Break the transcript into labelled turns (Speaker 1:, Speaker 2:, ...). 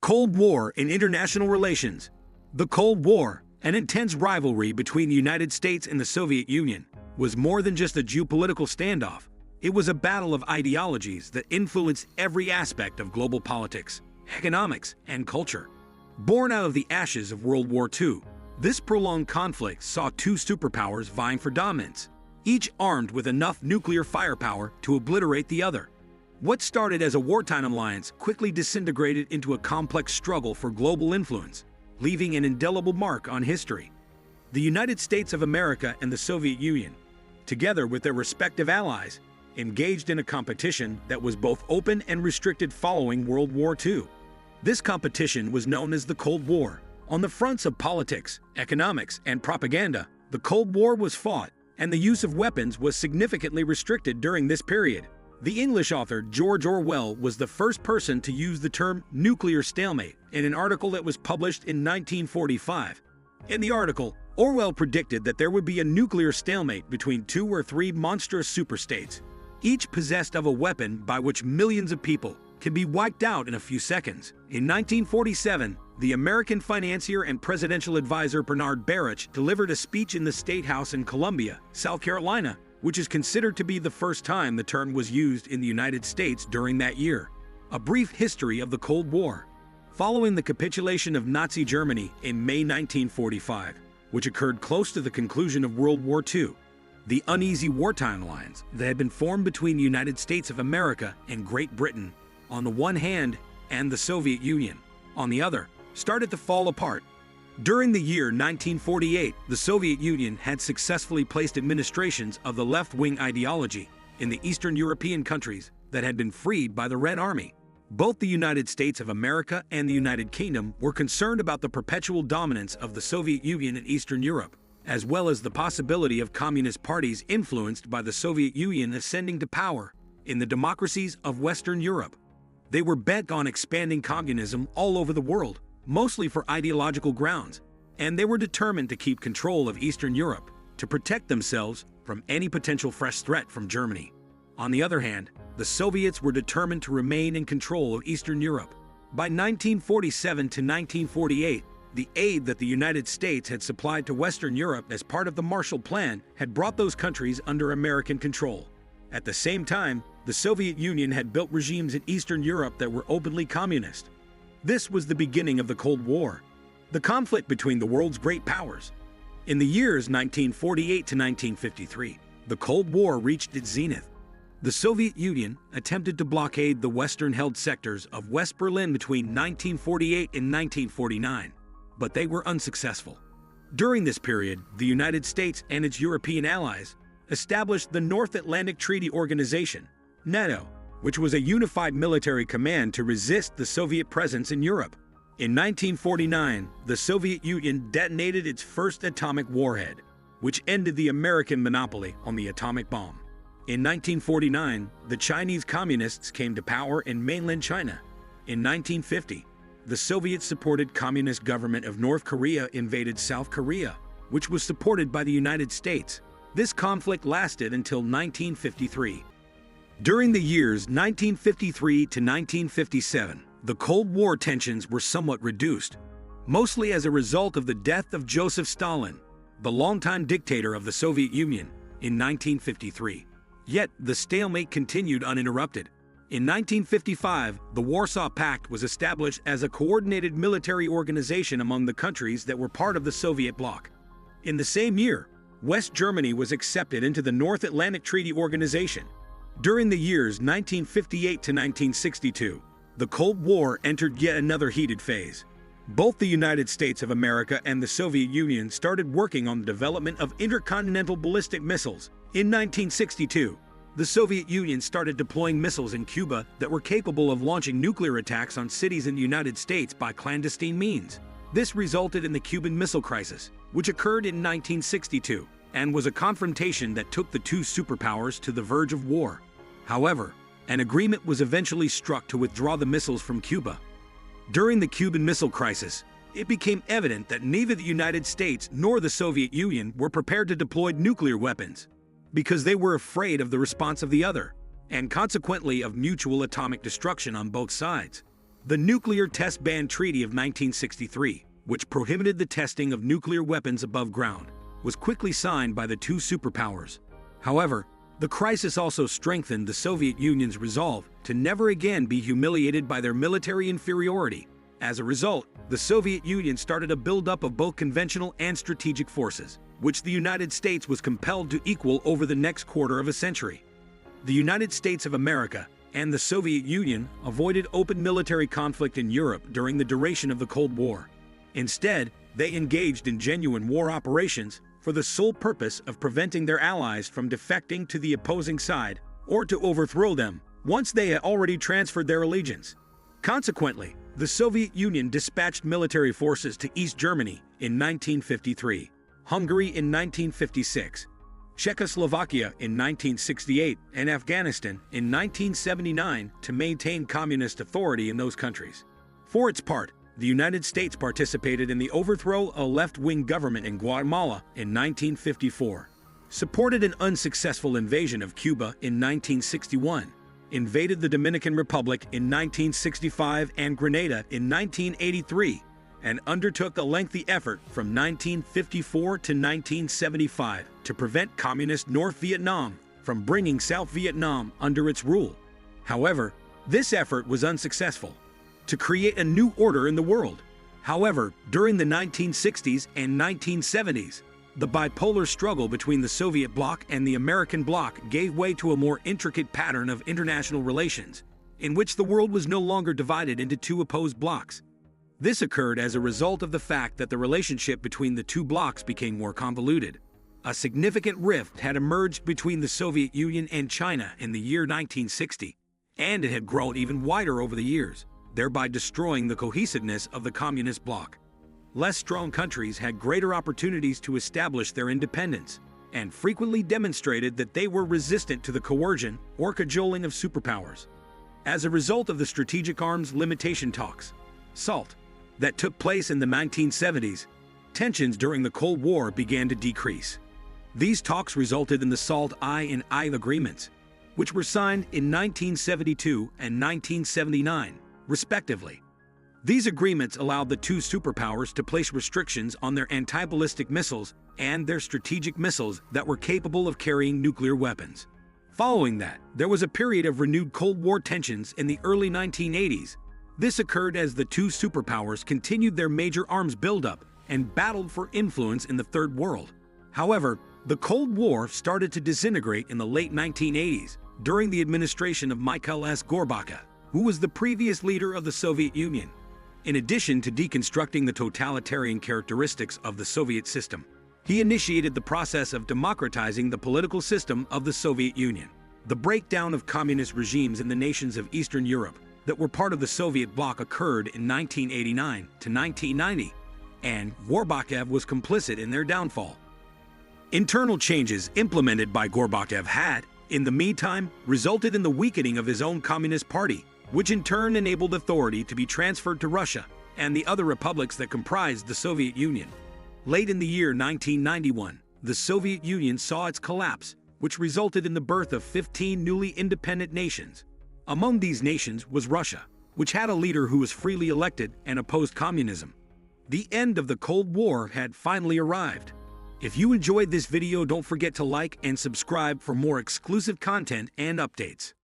Speaker 1: Cold War in international relations. The Cold War, an intense rivalry between the United States and the Soviet Union, was more than just a geopolitical standoff. It was a battle of ideologies that influenced every aspect of global politics, economics, and culture. Born out of the ashes of World War II, this prolonged conflict saw two superpowers vying for dominance, each armed with enough nuclear firepower to obliterate the other. What started as a wartime alliance quickly disintegrated into a complex struggle for global influence, leaving an indelible mark on history. The United States of America and the Soviet Union, together with their respective allies, engaged in a competition that was both open and restricted following World War II. This competition was known as the Cold War. On the fronts of politics, economics, and propaganda, the Cold War was fought, and the use of weapons was significantly restricted during this period. The English author George Orwell was the first person to use the term nuclear stalemate in an article that was published in 1945. In the article, Orwell predicted that there would be a nuclear stalemate between two or three monstrous superstates, each possessed of a weapon by which millions of people can be wiped out in a few seconds. In 1947, the American financier and presidential advisor Bernard Barrich delivered a speech in the State House in Columbia, South Carolina, which is considered to be the first time the term was used in the United States during that year. A brief history of the Cold War. Following the capitulation of Nazi Germany in May 1945, which occurred close to the conclusion of World War II, the uneasy wartime alliance that had been formed between the United States of America and Great Britain, on the one hand, and the Soviet Union, on the other, started to fall apart. During the year 1948, the Soviet Union had successfully placed administrations of the left-wing ideology in the Eastern European countries that had been freed by the Red Army. Both the United States of America and the United Kingdom were concerned about the perpetual dominance of the Soviet Union in Eastern Europe, as well as the possibility of communist parties influenced by the Soviet Union ascending to power in the democracies of Western Europe. They were bent on expanding communism all over the world, mostly for ideological grounds, and they were determined to keep control of Eastern Europe to protect themselves from any potential fresh threat from Germany. On the other hand, the Soviets were determined to remain in control of Eastern Europe. By 1947 to 1948, the aid that the United States had supplied to Western Europe as part of the Marshall Plan had brought those countries under American control. At the same time, the Soviet Union had built regimes in Eastern Europe that were openly communist. This was the beginning of the Cold War, the conflict between the world's great powers. In the years 1948 to 1953, the Cold War reached its zenith. The Soviet Union attempted to blockade the Western-held sectors of West Berlin between 1948 and 1949, but they were unsuccessful. During this period, the United States and its European allies established the North Atlantic Treaty Organization, NATO, which was a unified military command to resist the Soviet presence in Europe. In 1949, the Soviet Union detonated its first atomic warhead, which ended the American monopoly on the atomic bomb. In 1949, the Chinese Communists came to power in mainland China. In 1950, the Soviet-supported Communist government of North Korea invaded South Korea, which was supported by the United States. This conflict lasted until 1953. During the years 1953 to 1957, the Cold War tensions were somewhat reduced, mostly as a result of the death of Joseph Stalin, the longtime dictator of the Soviet Union, in 1953. Yet, the stalemate continued uninterrupted. In 1955, the Warsaw Pact was established as a coordinated military organization among the countries that were part of the Soviet bloc. In the same year, West Germany was accepted into the North Atlantic Treaty Organization. During the years 1958 to 1962, the Cold War entered yet another heated phase. Both the United States of America and the Soviet Union started working on the development of intercontinental ballistic missiles. In 1962, the Soviet Union started deploying missiles in Cuba that were capable of launching nuclear attacks on cities in the United States by clandestine means. This resulted in the Cuban Missile Crisis, which occurred in 1962, and was a confrontation that took the two superpowers to the verge of war. However, an agreement was eventually struck to withdraw the missiles from Cuba. During the Cuban Missile Crisis, it became evident that neither the United States nor the Soviet Union were prepared to deploy nuclear weapons, because they were afraid of the response of the other, and consequently of mutual atomic destruction on both sides. The Nuclear Test Ban Treaty of 1963, which prohibited the testing of nuclear weapons above ground, was quickly signed by the two superpowers. However, the crisis also strengthened the Soviet Union's resolve to never again be humiliated by their military inferiority. As a result, the Soviet Union started a buildup of both conventional and strategic forces, which the United States was compelled to equal over the next quarter of a century. The United States of America and the Soviet Union avoided open military conflict in Europe during the duration of the Cold War. Instead, they engaged in genuine war operations for the sole purpose of preventing their allies from defecting to the opposing side or to overthrow them once they had already transferred their allegiance. Consequently, the Soviet Union dispatched military forces to East Germany in 1953, Hungary in 1956, Czechoslovakia in 1968, and Afghanistan in 1979 to maintain communist authority in those countries. For its part, the United States participated in the overthrow of a left-wing government in Guatemala in 1954, supported an unsuccessful invasion of Cuba in 1961, invaded the Dominican Republic in 1965 and Grenada in 1983, and undertook a lengthy effort from 1954 to 1975 to prevent communist North Vietnam from bringing South Vietnam under its rule. However, this effort was unsuccessful to create a new order in the world. However, during the 1960s and 1970s, the bipolar struggle between the Soviet bloc and the American bloc gave way to a more intricate pattern of international relations, in which the world was no longer divided into two opposed blocs. This occurred as a result of the fact that the relationship between the two blocs became more convoluted. A significant rift had emerged between the Soviet Union and China in the year 1960, and it had grown even wider over the years, thereby destroying the cohesiveness of the communist bloc. Less strong countries had greater opportunities to establish their independence, and frequently demonstrated that they were resistant to the coercion or cajoling of superpowers. As a result of the Strategic Arms Limitation Talks, SALT, that took place in the 1970s, tensions during the Cold War began to decrease. These talks resulted in the SALT-I and I agreements, which were signed in 1972 and 1979, respectively. These agreements allowed the two superpowers to place restrictions on their anti-ballistic missiles and their strategic missiles that were capable of carrying nuclear weapons. Following that, there was a period of renewed Cold War tensions in the early 1980s. This occurred as the two superpowers continued their major arms buildup and battled for influence in the Third World. However, the Cold War started to disintegrate in the late 1980s during the administration of Mikhail S. Gorbachev, who was the previous leader of the Soviet Union. In addition to deconstructing the totalitarian characteristics of the Soviet system, he initiated the process of democratizing the political system of the Soviet Union. The breakdown of communist regimes in the nations of Eastern Europe that were part of the Soviet bloc occurred in 1989 to 1990, and Gorbachev was complicit in their downfall. Internal changes implemented by Gorbachev had, in the meantime, resulted in the weakening of his own Communist Party, which in turn enabled authority to be transferred to Russia and the other republics that comprised the Soviet Union. Late in the year 1991, the Soviet Union saw its collapse, which resulted in the birth of 15 newly independent nations. Among these nations was Russia, which had a leader who was freely elected and opposed communism. The end of the Cold War had finally arrived. If you enjoyed this video, don't forget to like and subscribe for more exclusive content and updates.